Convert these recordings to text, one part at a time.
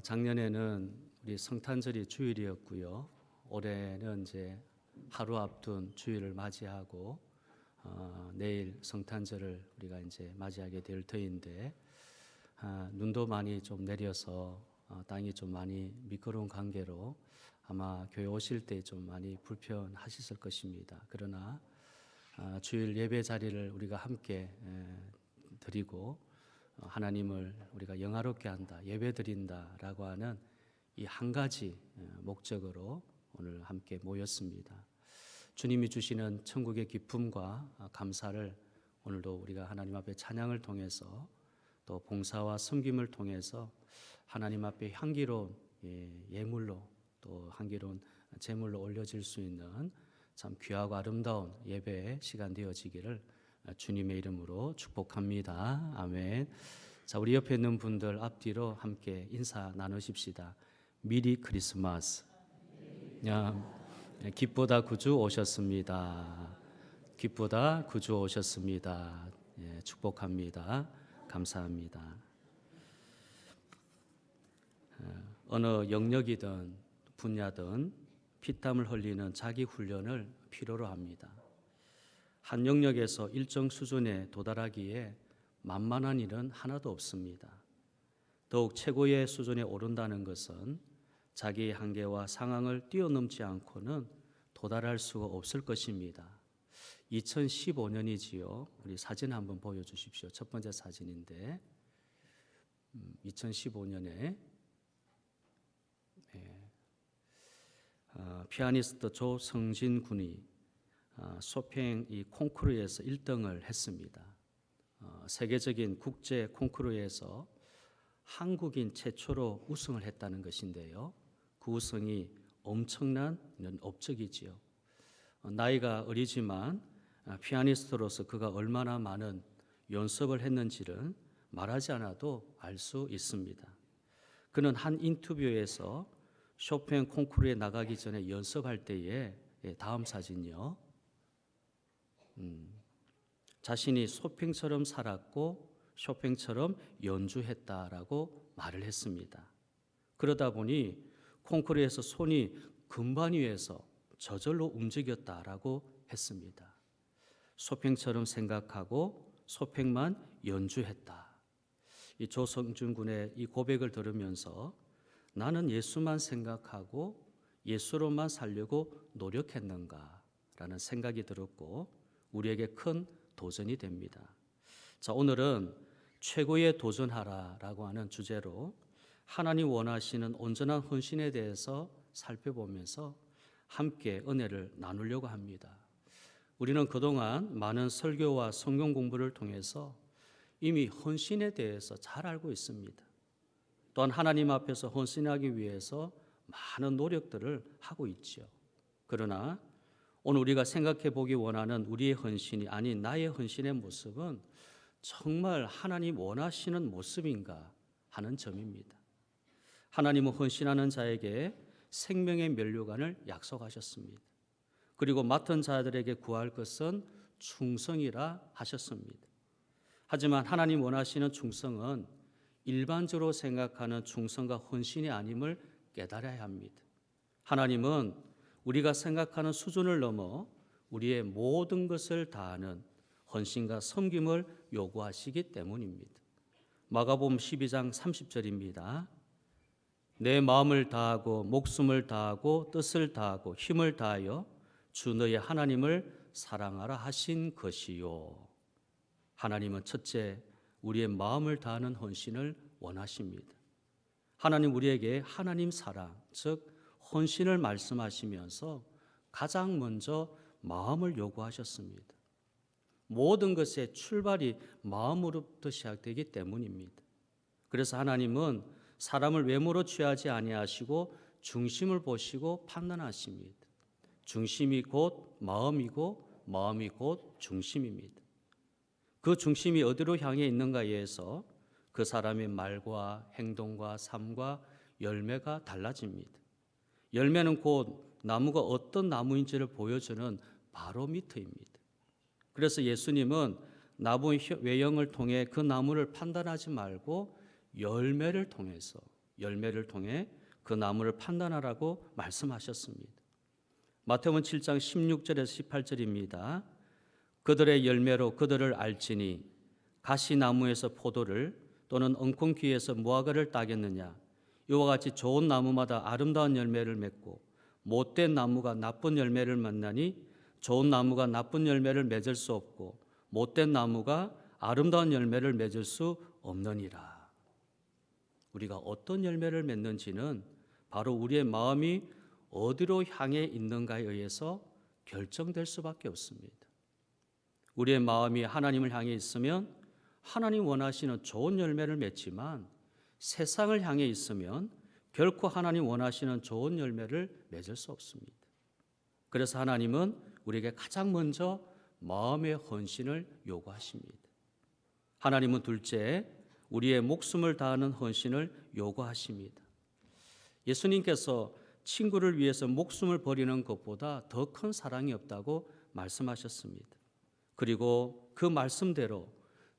작년에는 우리 성탄절이 주일이었고요. 올해는 이제 하루 앞둔 주일을 맞이하고 내일 성탄절을 우리가 이제 맞이하게 될 터인데 눈도 많이 좀 내려서 땅이 좀 많이 미끄러운 관계로 아마 교회 오실 때 좀 많이 불편하셨을 것입니다. 그러나 주일 예배 자리를 우리가 함께 드리고 하나님을 우리가 영화롭게 한다, 예배드린다라고 하는 이 한 가지 목적으로 오늘 함께 모였습니다. 주님이 주시는 천국의 기쁨과 감사를 오늘도 우리가 하나님 앞에 찬양을 통해서 또 봉사와 섬김을 통해서 하나님 앞에 향기로운 예물로 또 향기로운 제물로 올려질 수 있는 참 귀하고 아름다운 예배의 시간 되어지기를 주님의 이름으로 축복합니다. 아멘. 자, 우리 옆에 있는 분들 앞뒤로 함께 인사 나누십시다. 미리 크리스마스. 기쁘다 구주 오셨습니다. 기쁘다 구주 오셨습니다. 축복합니다. 감사합니다. 어느 영역이든 분야든 피땀을 흘리는 자기 훈련을 필요로 합니다. 한 영역에서 일정 수준에 도달하기에 만만한 일은 하나도 없습니다. 더욱 최고의 수준에 오른다는 것은 자기의 한계와 상황을 뛰어넘지 않고는 도달할 수가 없을 것입니다. 2015년이지요. 우리 사진 한번 보여주십시오. 첫 번째 사진인데 2015년에 피아니스트 조성진 군이 쇼팽 이 콩쿠르에서 1등을 했습니다. 세계적인 국제 콩쿠르에서 한국인 최초로 우승을 했다는 것인데요. 그 우승이 엄청난 업적이지요. 나이가 어리지만 피아니스트로서 그가 얼마나 많은 연습을 했는지를 말하지 않아도 알 수 있습니다. 그는 한 인터뷰에서 쇼팽 콩쿠르에 나가기 전에 연습할 때에 다음 사진이요. 자신이 쇼팽처럼 살았고 쇼팽처럼 연주했다라고 말을 했습니다. 그러다 보니 콩쿠르에서 손이 금반 위에서 저절로 움직였다라고 했습니다. 쇼팽처럼 생각하고 쇼팽만 연주했다. 이 조성준 군의 이 고백을 들으면서 나는 예수만 생각하고 예수로만 살려고 노력했는가라는 생각이 들었고 우리에게 큰 도전이 됩니다. 자, 오늘은 최고의 도전하라라고 하는 주제로 하나님 원하시는 온전한 헌신에 대해서 살펴보면서 함께 은혜를 나누려고 합니다. 우리는 그동안 많은 설교와 성경 공부를 통해서 이미 헌신에 대해서 잘 알고 있습니다. 또한 하나님 앞에서 헌신하기 위해서 많은 노력들을 하고 있죠. 그러나 오늘 우리가 생각해 보기 원하는 우리의 헌신이 아닌 나의 헌신의 모습은 정말 하나님 원하시는 모습인가 하는 점입니다. 하나님은 헌신하는 자에게 생명의 면류관을 약속하셨습니다. 그리고 맡은 자들에게 구할 것은 충성이라 하셨습니다. 하지만 하나님 원하시는 충성은 일반적으로 생각하는 충성과 헌신이 아님을 깨달아야 합니다. 하나님은 우리가 생각하는 수준을 넘어 우리의 모든 것을 다하는 헌신과 섬김을 요구하시기 때문입니다. 마가복음 12장 30절입니다. 내 마음을 다하고 목숨을 다하고 뜻을 다하고 힘을 다하여 주 너의 하나님을 사랑하라 하신 것이요. 하나님은 첫째 우리의 마음을 다하는 헌신을 원하십니다. 하나님 우리에게 하나님 사랑, 즉 헌신을 말씀하시면서 가장 먼저 마음을 요구하셨습니다. 모든 것의 출발이 마음으로부터 시작되기 때문입니다. 그래서 하나님은 사람을 외모로 취하지 아니하시고 중심을 보시고 판단하십니다. 중심이 곧 마음이고 마음이 곧 중심입니다. 그 중심이 어디로 향해 있는가에 의해서 그 사람의 말과 행동과 삶과 열매가 달라집니다. 열매는 곧 나무가 어떤 나무인지를 보여주는 바로미터입니다. 그래서 예수님은 나무 외형을 통해 그 나무를 판단하지 말고 열매를 통해서 열매를 통해 그 나무를 판단하라고 말씀하셨습니다. 마태복음 7장 16절에서 18절입니다. 그들의 열매로 그들을 알지니 가시나무에서 포도를 또는 엉겅퀴에서 무화과를 따겠느냐. 이와 같이 좋은 나무마다 아름다운 열매를 맺고 못된 나무가 나쁜 열매를 맺나니 좋은 나무가 나쁜 열매를 맺을 수 없고 못된 나무가 아름다운 열매를 맺을 수 없느니라. 우리가 어떤 열매를 맺는지는 바로 우리의 마음이 어디로 향해 있는가에 의해서 결정될 수밖에 없습니다. 우리의 마음이 하나님을 향해 있으면 하나님 원하시는 좋은 열매를 맺지만 세상을 향해 있으면 결코 하나님 원하시는 좋은 열매를 맺을 수 없습니다. 그래서 하나님은 우리에게 가장 먼저 마음의 헌신을 요구하십니다. 하나님은 둘째, 우리의 목숨을 다하는 헌신을 요구하십니다. 예수님께서 친구를 위해서 목숨을 버리는 것보다 더 큰 사랑이 없다고 말씀하셨습니다. 그리고 그 말씀대로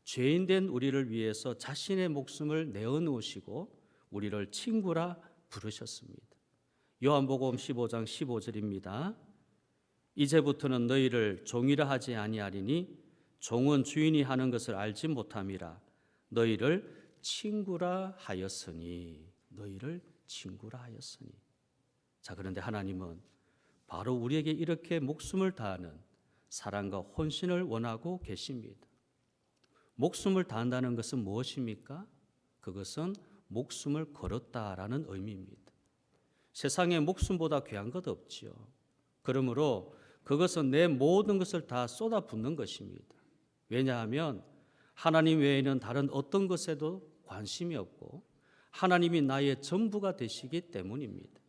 죄인된 우리를 위해서 자신의 목숨을 내어놓으시고 우리를 친구라 부르셨습니다. 요한복음 15장 15절입니다. 이제부터는 너희를 종이라 하지 아니하리니 종은 주인이 하는 것을 알지 못함이라. 너희를 친구라 하였으니. 너희를 친구라 하였으니. 자, 그런데 하나님은 바로 우리에게 이렇게 목숨을 다하는 사랑과 헌신을 원하고 계십니다. 목숨을 다한다는 것은 무엇입니까? 그것은 목숨을 걸었다라는 의미입니다. 세상에 목숨보다 귀한 것 없지요. 그러므로 그것은 내 모든 것을 다 쏟아붓는 것입니다. 왜냐하면 하나님 외에는 다른 어떤 것에도 관심이 없고 하나님이 나의 전부가 되시기 때문입니다.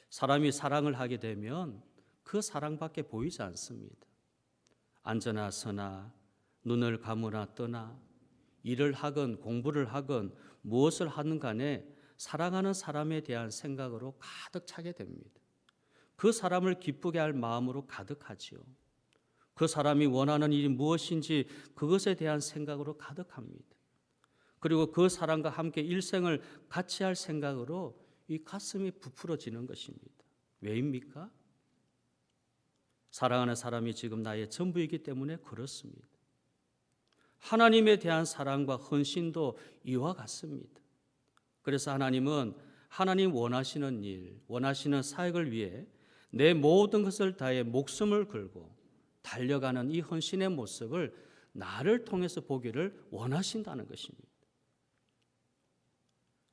사람이 사랑을 하게 되면 그 사랑밖에 보이지 않습니다. 앉으나 서나 눈을 감으나 뜨나 일을 하건 공부를 하건 무엇을 하는 간에 사랑하는 사람에 대한 생각으로 가득 차게 됩니다. 그 사람을 기쁘게 할 마음으로 가득하지요. 그 사람이 원하는 일이 무엇인지 그것에 대한 생각으로 가득합니다. 그리고 그 사람과 함께 일생을 같이 할 생각으로 이 가슴이 부풀어지는 것입니다. 왜입니까? 사랑하는 사람이 지금 나의 전부이기 때문에 그렇습니다. 하나님에 대한 사랑과 헌신도 이와 같습니다. 그래서 하나님은 하나님 원하시는 일, 원하시는 사역을 위해 내 모든 것을 다해 목숨을 걸고 달려가는 이 헌신의 모습을 나를 통해서 보기를 원하신다는 것입니다.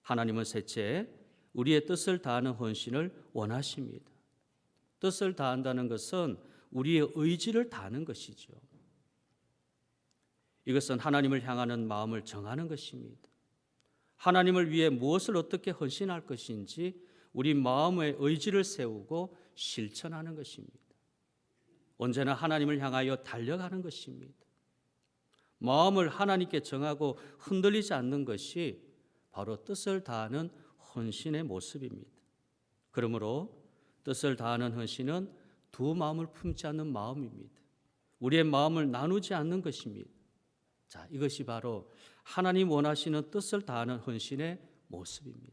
하나님은 셋째, 우리의 뜻을 다하는 헌신을 원하십니다. 뜻을 다한다는 것은 우리의 의지를 다하는 것이죠. 이것은 하나님을 향하는 마음을 정하는 것입니다. 하나님을 위해 무엇을 어떻게 헌신할 것인지 우리 마음의 의지를 세우고 실천하는 것입니다. 언제나 하나님을 향하여 달려가는 것입니다. 마음을 하나님께 정하고 흔들리지 않는 것이 바로 뜻을 다하는 헌신의 모습입니다. 그러므로 뜻을 다하는 헌신은 두 마음을 품지 않는 마음입니다. 우리의 마음을 나누지 않는 것입니다. 자, 이것이 바로 하나님 원하시는 뜻을 다하는 헌신의 모습입니다.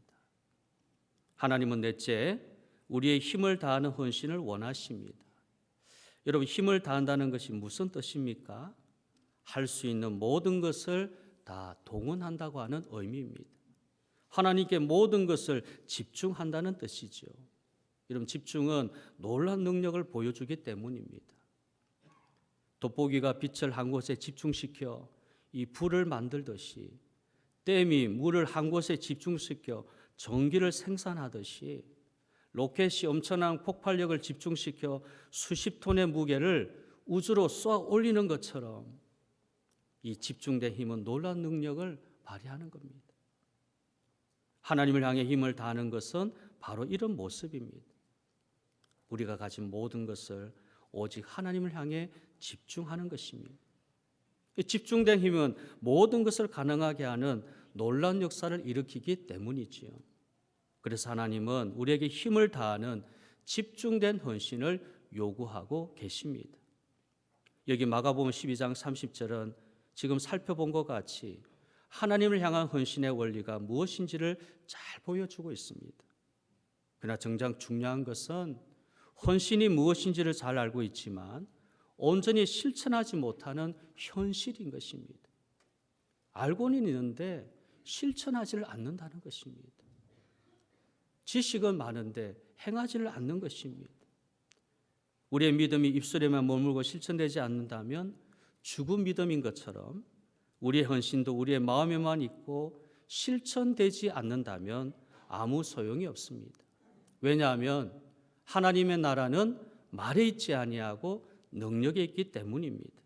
하나님은 넷째, 우리의 힘을 다하는 헌신을 원하십니다. 여러분, 힘을 다한다는 것이 무슨 뜻입니까? 할 수 있는 모든 것을 다 동원한다고 하는 의미입니다. 하나님께 모든 것을 집중한다는 뜻이죠. 여러분, 집중은 놀라운 능력을 보여주기 때문입니다. 돋보기가 빛을 한 곳에 집중시켜 이 불을 만들듯이, 댐이 물을 한 곳에 집중시켜 전기를 생산하듯이, 로켓이 엄청난 폭발력을 집중시켜 수십 톤의 무게를 우주로 쏘아 올리는 것처럼 이 집중된 힘은 놀라운 능력을 발휘하는 겁니다. 하나님을 향해 힘을 다하는 것은 바로 이런 모습입니다. 우리가 가진 모든 것을 오직 하나님을 향해 집중하는 것입니다. 집중된 힘은 모든 것을 가능하게 하는 놀라운 역사를 일으키기 때문이지요. 그래서 하나님은 우리에게 힘을 다하는 집중된 헌신을 요구하고 계십니다. 여기 마가복음 12장 30절은 지금 살펴본 것 같이 하나님을 향한 헌신의 원리가 무엇인지를 잘 보여주고 있습니다. 그러나 정작 중요한 것은 헌신이 무엇인지를 잘 알고 있지만 온전히 실천하지 못하는 현실인 것입니다. 알고는 있는데 실천하지를 않는다는 것입니다. 지식은 많은데 행하지를 않는 것입니다. 우리의 믿음이 입술에만 머물고 실천되지 않는다면 죽은 믿음인 것처럼 우리의 헌신도 우리의 마음에만 있고 실천되지 않는다면 아무 소용이 없습니다. 왜냐하면 하나님의 나라는 말에 있지 아니하고 능력에 있기 때문입니다.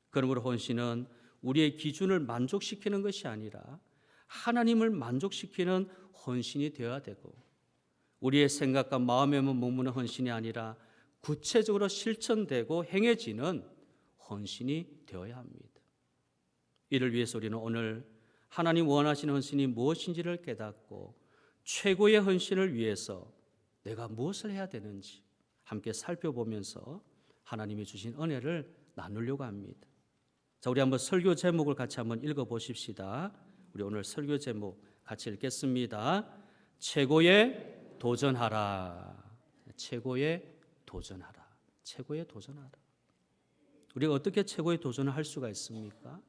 그러므로 헌신은 우리의 기준을 만족시키는 것이 아니라 하나님을 만족시키는 헌신이 되어야 되고, 우리의 생각과 마음에만 머무는 헌신이 아니라 구체적으로 실천되고 행해지는 헌신이 되어야 합니다. 이를 위해서 우리는 오늘 하나님 원하시는 헌신이 무엇인지를 깨닫고 최고의 헌신을 위해서 내가 무엇을 해야 되는지 함께 살펴보면서 하나님이 주신 은혜를 나누려고 합니다. 자, 우리 한번 설교 제목을 같이 한번 읽어보십시다. 우리 오늘 설교 제목 같이 읽겠습니다. 최고의 도전하라. 최고의 도전하라. 최고의 도전하라. 우리가 어떻게 최고의 도전을 할 수가 있습니까?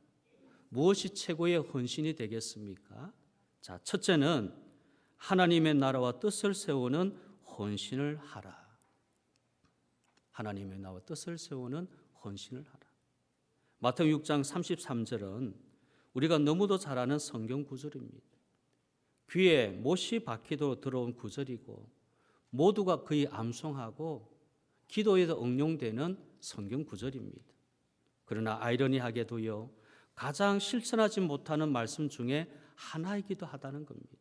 무엇이 최고의 헌신이 되겠습니까? 자, 첫째는 하나님의 나라와 뜻을 세우는 헌신을 하라. 하나님의 나라와 뜻을 세우는 헌신을 하라. 마태복음 6장 33절은 우리가 너무도 잘 아는 성경 구절입니다. 귀에 못이 박히도록 들어온 구절이고 모두가 거의 암송하고 기도에도 응용되는 성경 구절입니다. 그러나 아이러니하게도요, 가장 실천하지 못하는 말씀 중에 하나이기도 하다는 겁니다.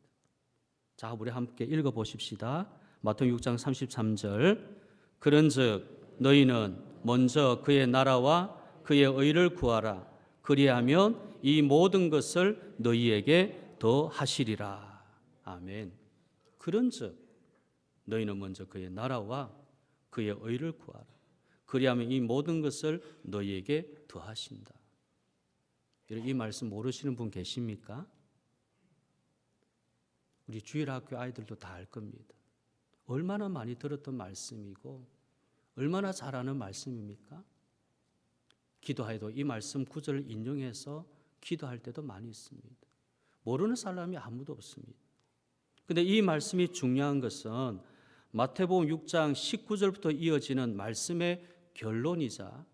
자, 우리 함께 읽어보십시다. 마태복음 6장 33절. 그런즉 너희는 먼저 그의 나라와 그의 의를 구하라. 그리하면 이 모든 것을 너희에게 더 하시리라. 아멘. 그런즉 너희는 먼저 그의 나라와 그의 의를 구하라. 그리하면 이 모든 것을 너희에게 더 하신다. 이 말씀 모르시는 분 계십니까? 우리 주일학교 아이들도 다 알 겁니다. 얼마나 많이 들었던 말씀이고 얼마나 잘 아는 말씀입니까? 기도해도 이 말씀 구절을 인용해서 기도할 때도 많이 있습니다. 모르는 사람이 아무도 없습니다. 그런데 이 말씀이 중요한 것은 마태복음 6장 19절부터 이어지는 말씀의 결론이자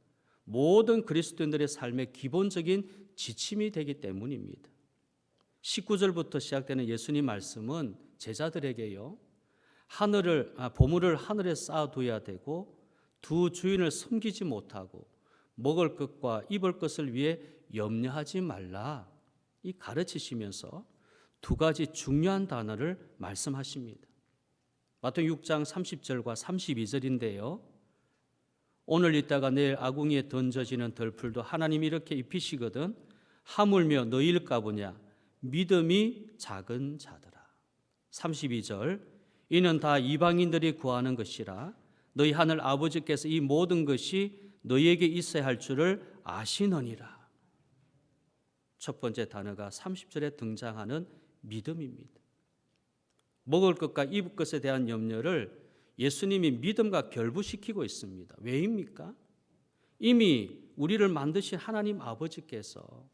모든 그리스도인들의 삶의 기본적인 지침이 되기 때문입니다. 19절부터 시작되는 예수님 말씀은 제자들에게요, 보물을 하늘에 쌓아둬야 되고 두 주인을 섬기지 못하고 먹을 것과 입을 것을 위해 염려하지 말라, 이 가르치시면서 두 가지 중요한 단어를 말씀하십니다. 마태복음 6장 30절과 32절인데요. 오늘 있다가 내일 아궁이에 던져지는 덜풀도 하나님이 이렇게 입히시거든 하물며 너희일까 보냐 믿음이 작은 자들아. 32절. 이는 다 이방인들이 구하는 것이라 너희 하늘 아버지께서 이 모든 것이 너희에게 있어야 할 줄을 아시느니라. 첫 번째 단어가 30절에 등장하는 믿음입니다. 먹을 것과 입을 것에 대한 염려를 예수님이 믿음과 결부시키고 있습니다. 왜입니까? 이미 우리를 만드신 하나님 아버지께서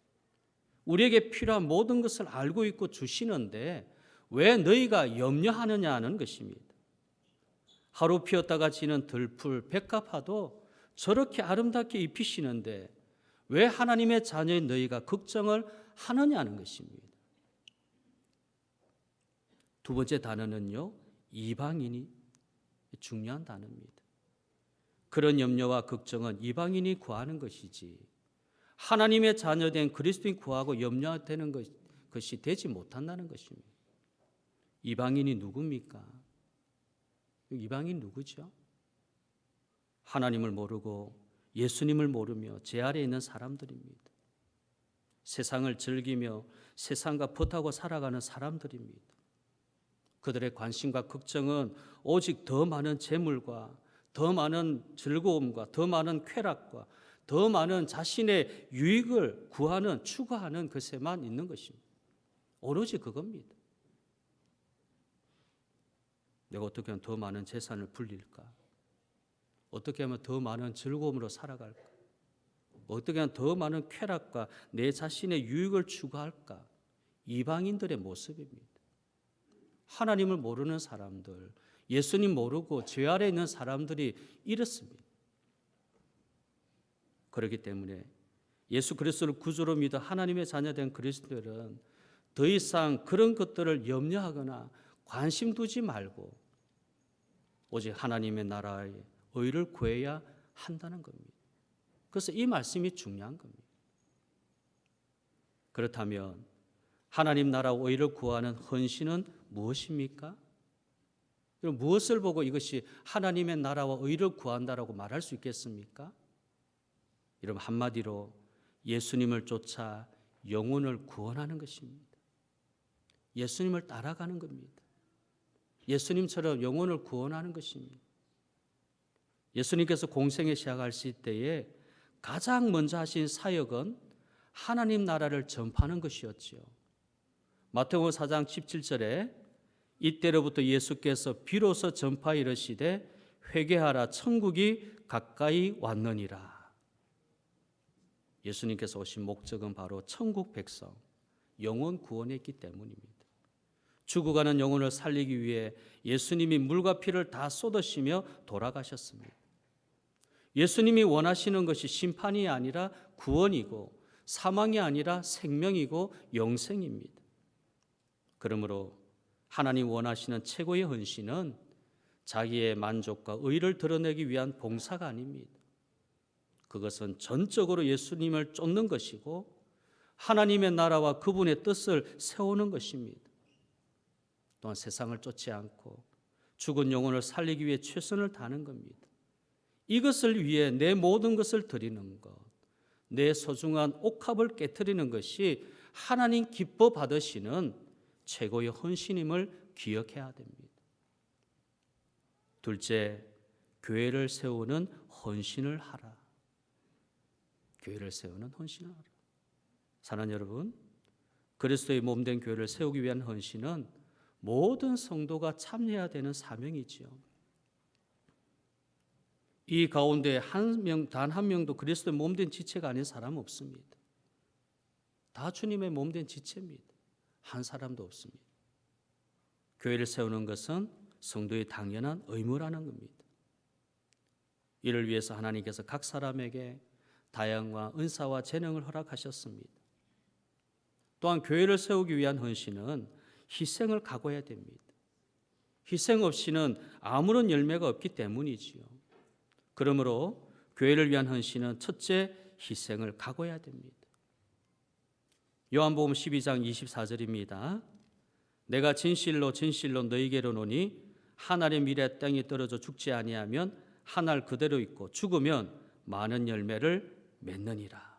우리에게 필요한 모든 것을 알고 있고 주시는데 왜 너희가 염려하느냐는 것입니다. 하루 피었다가 지는 들풀, 백합화도 저렇게 아름답게 입히시는데 왜 하나님의 자녀인 너희가 걱정을 하느냐는 것입니다. 두 번째 단어는요, 이방인이 중요한 단어입니다. 그런 염려와 걱정은 이방인이 구하는 것이지 하나님의 자녀된 그리스도인이 구하고 염려되는 것이 되지 못한다는 것입니다. 이방인이 누굽니까? 이방인 누구죠? 하나님을 모르고 예수님을 모르며 제 아래에 있는 사람들입니다. 세상을 즐기며 세상과 벗하고 살아가는 사람들입니다. 그들의 관심과 걱정은 오직 더 많은 재물과 더 많은 즐거움과 더 많은 쾌락과 더 많은 자신의 유익을 구하는, 추구하는 것에만 있는 것입니다. 오로지 그겁니다. 내가 어떻게 하면 더 많은 재산을 불릴까? 어떻게 하면 더 많은 즐거움으로 살아갈까? 어떻게 하면 더 많은 쾌락과 내 자신의 유익을 추구할까? 이방인들의 모습입니다. 하나님을 모르는 사람들, 예수님 모르고 죄 아래 있는 사람들이 이렇습니다. 그렇기 때문에 예수 그리스도를 구주로 믿어 하나님의 자녀된 그리스도인들은 더 이상 그런 것들을 염려하거나 관심 두지 말고 오직 하나님의 나라의 의를 구해야 한다는 겁니다. 그래서 이 말씀이 중요한 겁니다. 그렇다면 하나님 나라 의를 구하는 헌신은 무엇입니까? 그럼 무엇을 보고 이것이 하나님의 나라와 의를 구한다라고 말할 수 있겠습니까? 여러분, 한마디로 예수님을 쫓아 영혼을 구원하는 것입니다. 예수님을 따라가는 겁니다. 예수님처럼 영혼을 구원하는 것입니다. 예수님께서 공생에 시작하실 때에 가장 먼저 하신 사역은 하나님 나라를 전파하는 것이었지요. 마태복음 4장 17절에 이때로부터 예수께서 비로소 전파에 이르시되 회개하라 천국이 가까이 왔느니라. 예수님께서 오신 목적은 바로 천국 백성, 영혼 구원했기 때문입니다. 죽어가는 영혼을 살리기 위해 예수님이 물과 피를 다 쏟으시며 돌아가셨습니다. 예수님이 원하시는 것이 심판이 아니라 구원이고 사망이 아니라 생명이고 영생입니다. 그러므로 하나님 원하시는 최고의 헌신은 자기의 만족과 의를 드러내기 위한 봉사가 아닙니다. 그것은 전적으로 예수님을 쫓는 것이고 하나님의 나라와 그분의 뜻을 세우는 것입니다. 또한 세상을 쫓지 않고 죽은 영혼을 살리기 위해 최선을 다하는 겁니다. 이것을 위해 내 모든 것을 드리는 것, 내 소중한 옥합을 깨트리는 것이 하나님 기뻐 받으시는 최고의 헌신임을 기억해야 됩니다. 둘째, 교회를 세우는 헌신을 하라. 교회를 세우는 헌신을 하라. 사랑하는 여러분, 그리스도의 몸된 교회를 세우기 위한 헌신은 모든 성도가 참여해야 되는 사명이지요. 이 가운데 단 한 명도 그리스도의 몸된 지체가 아닌 사람은 없습니다. 다 주님의 몸된 지체입니다. 한 사람도 없습니다. 교회를 세우는 것은 성도의 당연한 의무라는 겁니다. 이를 위해서 하나님께서 각 사람에게 다양한 은사와 재능을 허락하셨습니다. 또한 교회를 세우기 위한 헌신은 희생을 각오해야 됩니다. 희생 없이는 아무런 열매가 없기 때문이지요. 그러므로 교회를 위한 헌신은 첫째, 희생을 각오해야 됩니다. 요한복음 12장 24절입니다. 내가 진실로 진실로 너희에게로 노니 한 알의 미래 땅에 떨어져 죽지 아니하면 한 알 그대로 있고 죽으면 많은 열매를 맺느니라.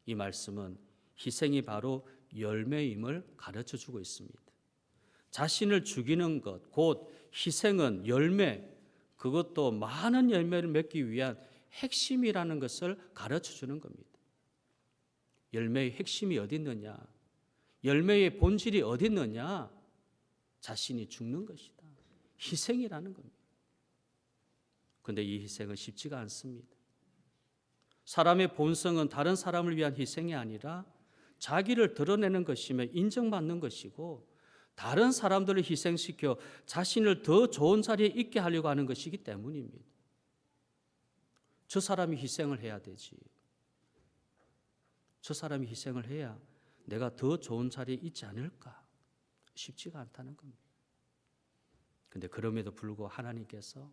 이 말씀은 희생이 바로 열매임을 가르쳐 주고 있습니다. 자신을 죽이는 것, 곧 희생은 열매, 그것도 많은 열매를 맺기 위한 핵심이라는 것을 가르쳐 주는 겁니다. 열매의 핵심이 어디 있느냐? 열매의 본질이 어디 있느냐? 자신이 죽는 것이다. 희생이라는 겁니다. 그런데 이 희생은 쉽지가 않습니다. 사람의 본성은 다른 사람을 위한 희생이 아니라 자기를 드러내는 것이며 인정받는 것이고 다른 사람들을 희생시켜 자신을 더 좋은 자리에 있게 하려고 하는 것이기 때문입니다. 저 사람이 희생을 해야 되지. 저 사람이 희생을 해야 내가 더 좋은 자리에 있지 않을까? 쉽지가 않다는 겁니다. 그런데 그럼에도 불구하고 하나님께서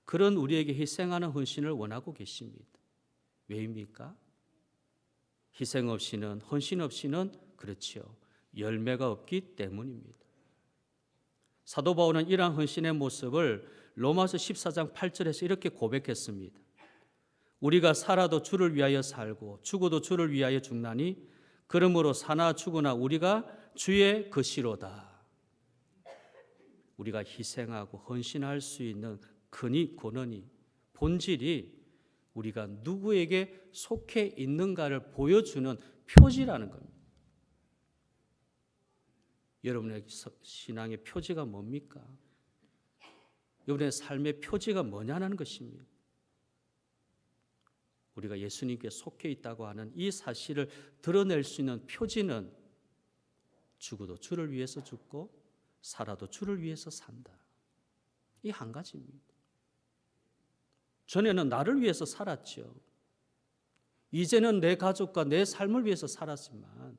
그런 우리에게 희생하는 헌신을 원하고 계십니다. 왜입니까? 희생 없이는, 헌신 없이는 그렇지요, 열매가 없기 때문입니다. 사도 바울은 이러한 헌신의 모습을 로마서 14장 8절에서 이렇게 고백했습니다. 우리가 살아도 주를 위하여 살고 죽어도 주를 위하여 죽나니 그러므로 사나 죽으나 우리가 주의 것이로다. 우리가 희생하고 헌신할 수 있는 근원이, 본질이 우리가 누구에게 속해 있는가를 보여주는 표지라는 겁니다. 여러분의 신앙의 표지가 뭡니까? 여러분의 삶의 표지가 뭐냐는 것입니다. 우리가 예수님께 속해 있다고 하는 이 사실을 드러낼 수 있는 표지는 죽어도 주를 위해서 죽고 살아도 주를 위해서 산다. 이 한 가지입니다. 전에는 나를 위해서 살았죠. 이제는 내 가족과 내 삶을 위해서 살았지만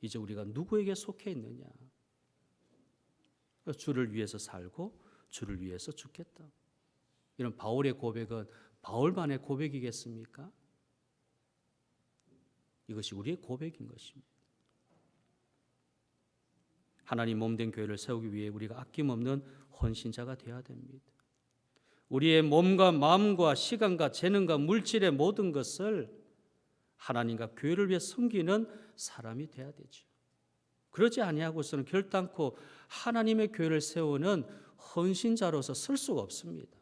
이제 우리가 누구에게 속해 있느냐? 주를 위해서 살고 주를 위해서 죽겠다. 이런 바울의 고백은 바울만의 고백이겠습니까? 이것이 우리의 고백인 것입니다. 하나님 몸된 교회를 세우기 위해 우리가 아낌없는 헌신자가 되어야 됩니다. 우리의 몸과 마음과 시간과 재능과 물질의 모든 것을 하나님과 교회를 위해 섬기는 사람이 되어야 되죠. 그러지 아니하고서는 결단코 하나님의 교회를 세우는 헌신자로서 설 수가 없습니다.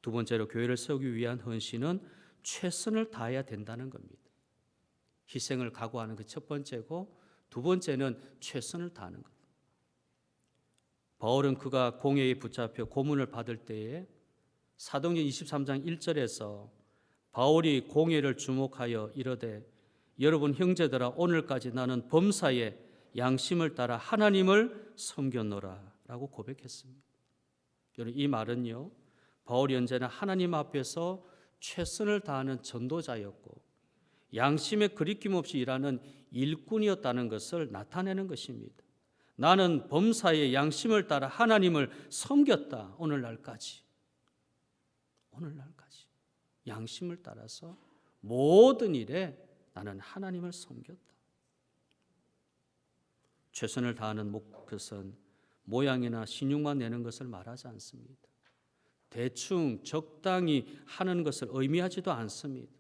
두 번째로 교회를 세우기 위한 헌신은 최선을 다해야 된다는 겁니다. 희생을 각오하는 그 첫 번째고, 두 번째는 최선을 다하는 것. 바울은 그가 공회에 붙잡혀 고문을 받을 때에 사도행전 23장 1절에서 바울이 공회를 주목하여 이르되 여러분 형제들아 오늘까지 나는 범사에 양심을 따라 하나님을 섬겼노라 라고 고백했습니다. 여러분 이 말은요, 바울이 언제나 하나님 앞에서 최선을 다하는 전도자였고 양심에 거리낌 없이 일하는 일꾼이었다는 것을 나타내는 것입니다. 나는 범사의 양심을 따라 하나님을 섬겼다. 오늘날까지 양심을 따라서 모든 일에 나는 하나님을 섬겼다. 최선을 다하는 것은 모양이나 신용만 내는 것을 말하지 않습니다. 대충 적당히 하는 것을 의미하지도 않습니다.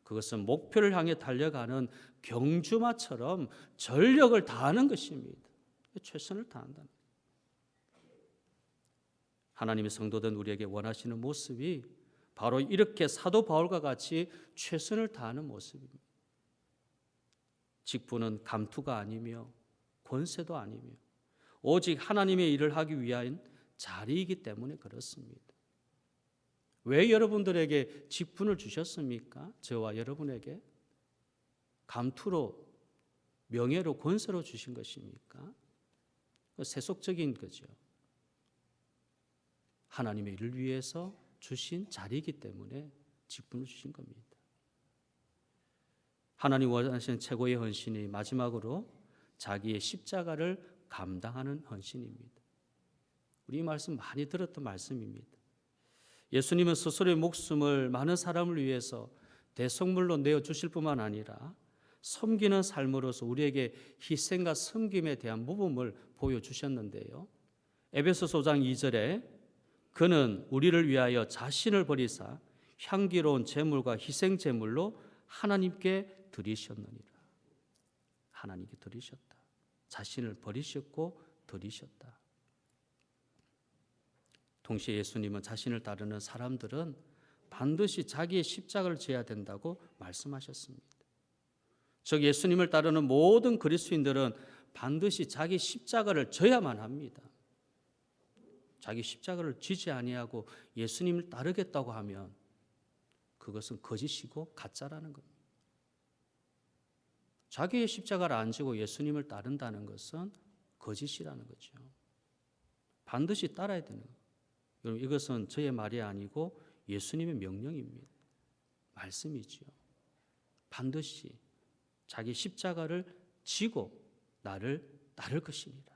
그것은 목표를 향해 달려가는 경주마처럼 전력을 다하는 것입니다. 최선을 다한다. 하나님의 성도된 우리에게 원하시는 모습이 바로 이렇게 사도 바울과 같이 최선을 다하는 모습입니다. 직분은 감투가 아니며 권세도 아니며 오직 하나님의 일을 하기 위한 자리이기 때문에 그렇습니다. 왜 여러분들에게 직분을 주셨습니까? 저와 여러분에게 감투로, 명예로, 권세로 주신 것입니까? 세속적인 거죠. 하나님의 일을 위해서 주신 자리이기 때문에 직분을 주신 겁니다. 하나님 원하시는 최고의 헌신이 마지막으로 자기의 십자가를 감당하는 헌신입니다. 우리 이 말씀 많이 들었던 말씀입니다. 예수님은 스스로의 목숨을 많은 사람을 위해서 대속물로 내어주실 뿐만 아니라 섬기는 삶으로서 우리에게 희생과 섬김에 대한 모범을 보여주셨는데요. 에베소서 5장 2절에 그는 우리를 위하여 자신을 버리사 향기로운 제물과 희생 제물로 하나님께 드리셨느니라. 하나님께 드리셨다. 자신을 버리셨고 드리셨다. 동시에 예수님은 자신을 따르는 사람들은 반드시 자기의 십자가를 져야 된다고 말씀하셨습니다. 즉 예수님을 따르는 모든 그리스도인들은 반드시 자기 십자가를 져야만 합니다. 자기 십자가를 지지 아니하고 예수님을 따르겠다고 하면 그것은 거짓이고 가짜라는 겁니다. 자기의 십자가를 안 지고 예수님을 따른다는 것은 거짓이라는 거죠. 반드시 따라야 되는 거예요. 여러분 이것은 저의 말이 아니고 예수님의 명령입니다. 말씀이지요. 반드시 자기 십자가를 지고 나를 따를 것이니라.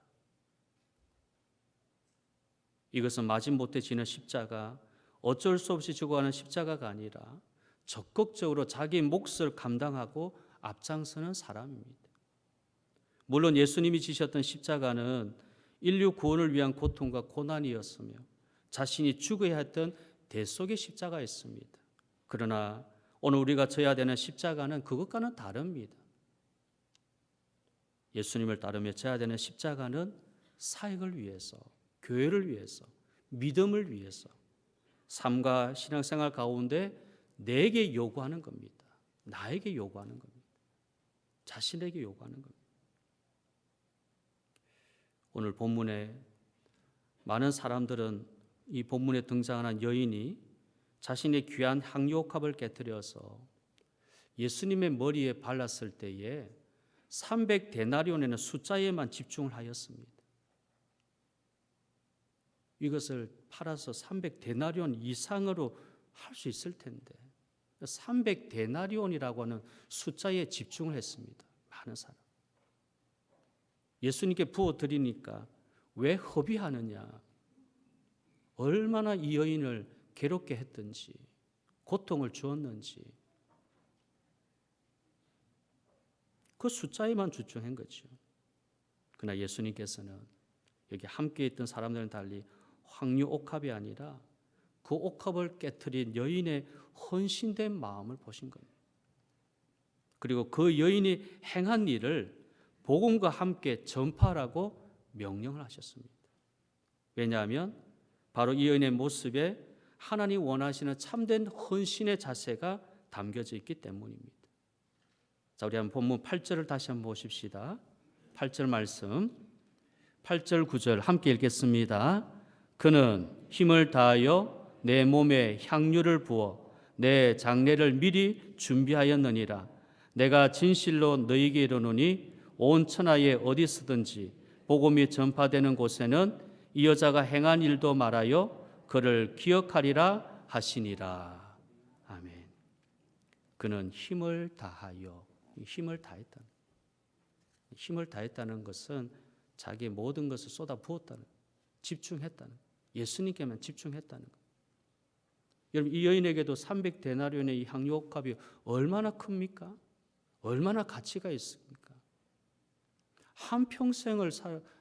이것은 마지못해 지는 십자가, 어쩔 수 없이 지고 가는 십자가가 아니라 적극적으로 자기 몫을 감당하고 앞장서는 사람입니다. 물론 예수님이 지셨던 십자가는 인류 구원을 위한 고통과 고난이었으며 자신이 죽어야 했던 대속의 십자가였습니다. 그러나 오늘 우리가 져야 되는 십자가는 그것과는 다릅니다. 예수님을 따르며 져야 되는 십자가는 사역을 위해서, 교회를 위해서, 믿음을 위해서 삶과 신앙생활 가운데 내게 요구하는 겁니다. 나에게 요구하는 겁니다. 자신에게 요구하는 겁니다. 오늘 본문에 많은 사람들은 이 본문에 등장하는 여인이 자신의 귀한 향유옥합을 깨뜨려서 예수님의 머리에 발랐을 때에 300데나리온이라는 숫자에만 집중을 하였습니다. 이것을 팔아서 300데나리온 이상으로 할 수 있을 텐데 300데나리온이라고 하는 숫자에 집중을 했습니다. 많은 사람. 예수님께 부어드리니까 왜 허비하느냐. 얼마나 이 여인을 괴롭게 했든지 고통을 주었는지 그 숫자에만 집중한 거죠. 그러나 예수님께서는 여기 함께 있던 사람들은 달리 황유옥합이 아니라 그 옥합을 깨트린 여인의 헌신된 마음을 보신 겁니다. 그리고 그 여인이 행한 일을 복음과 함께 전파하라고 명령을 하셨습니다. 왜냐하면 바로 이 여인의 모습에 하나님 원하시는 참된 헌신의 자세가 담겨져 있기 때문입니다. 자, 우리 한번 본문 8절을 다시 한번 보십시다. 8절 말씀 8절 9절 함께 읽겠습니다. 그는 힘을 다하여 내 몸에 향유를 부어 내 장례를 미리 준비하였느니라. 내가 진실로 너희에게 이르노니 온 천하에 어디서든지 복음이 전파되는 곳에는 이 여자가 행한 일도 말하여 그를 기억하리라 하시니라. 아멘. 그는 힘을 다하여, 힘을 다했다는, 힘을 다했다는 것은 자기의 모든 것을 쏟아 부었다는, 집중했다는, 예수님께만 집중했다는 것. 여러분, 이 여인에게도 300데나리온의 이 향유옥합이 얼마나 큽니까? 얼마나 가치가 있습니까? 한평생을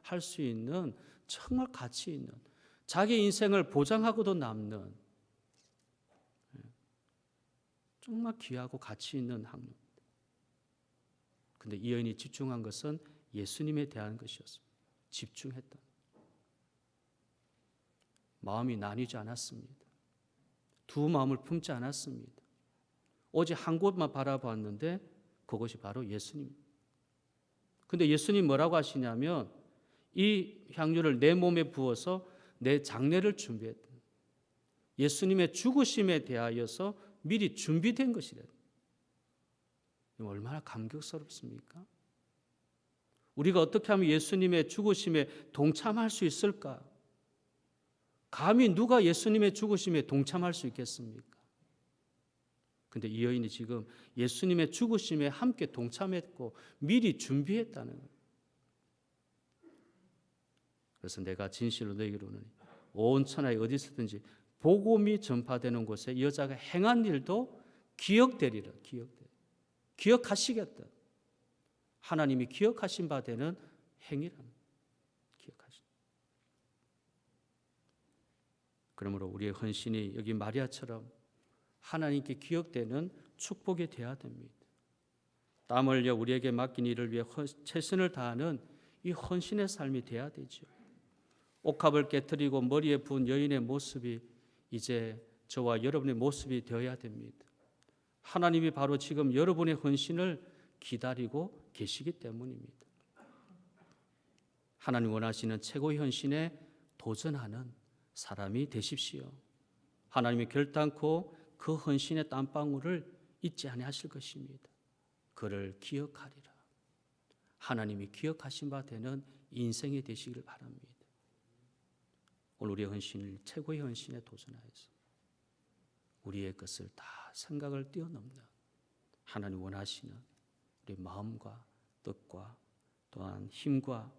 할 수 있는 정말 가치 있는, 자기 인생을 보장하고도 남는 정말 귀하고 가치 있는 향유. 근데 이 여인이 집중한 것은 예수님에 대한 것이었습니다. 집중했다. 마음이 나뉘지 않았습니다. 두 마음을 품지 않았습니다. 오직 한 곳만 바라보았는데 그것이 바로 예수님. 근데 예수님 뭐라고 하시냐면 이 향유를 내 몸에 부어서 내 장례를 준비했다. 예수님의 죽으심에 대하여서 미리 준비된 것이래. 얼마나 감격스럽습니까? 우리가 어떻게 하면 예수님의 죽으심에 동참할 수 있을까? 감히 누가 예수님의 죽으심에 동참할 수 있겠습니까? 근데 이 여인이 지금 예수님의 죽으심에 함께 동참했고 미리 준비했다는 거예요. 그래서 내가 진실로 너희에게 이르노니 온 천하에 어디서든지 복음이 전파되는 곳에 이 여자가 행한 일도 기억되리라. 기억하시겠다. 하나님이 기억하신 바 되는 행위란 기억하시. 그러므로 우리의 헌신이 여기 마리아처럼 하나님께 기억되는 축복이 되어야 됩니다. 땀 흘려 우리에게 맡긴 일을 위해 최선을 다하는 이 헌신의 삶이 되어야 되죠. 옥합을 깨뜨리고 머리에 부은 여인의 모습이 이제 저와 여러분의 모습이 되어야 됩니다. 하나님이 바로 지금 여러분의 헌신을 기다리고 계시기 때문입니다. 하나님 원하시는 최고의 헌신에 도전하는 사람이 되십시오. 하나님이 결단코 그 헌신의 땀방울을 잊지 아니하실 것입니다. 그를 기억하리라. 하나님이 기억하신 바 되는 인생이 되시기를 바랍니다. 오늘 우리의 헌신을 최고의 헌신에 도전하여서 우리의 것을 다 생각을 뛰어넘는 하나님 원하시는 우리 마음과 뜻과 또한 힘과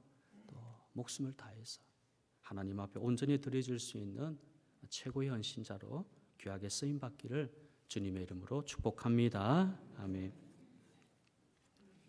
또 목숨을 다해서 하나님 앞에 온전히 드려질 수 있는 최고의 헌신자로 귀하게 쓰임받기를 주님의 이름으로 축복합니다. 아멘.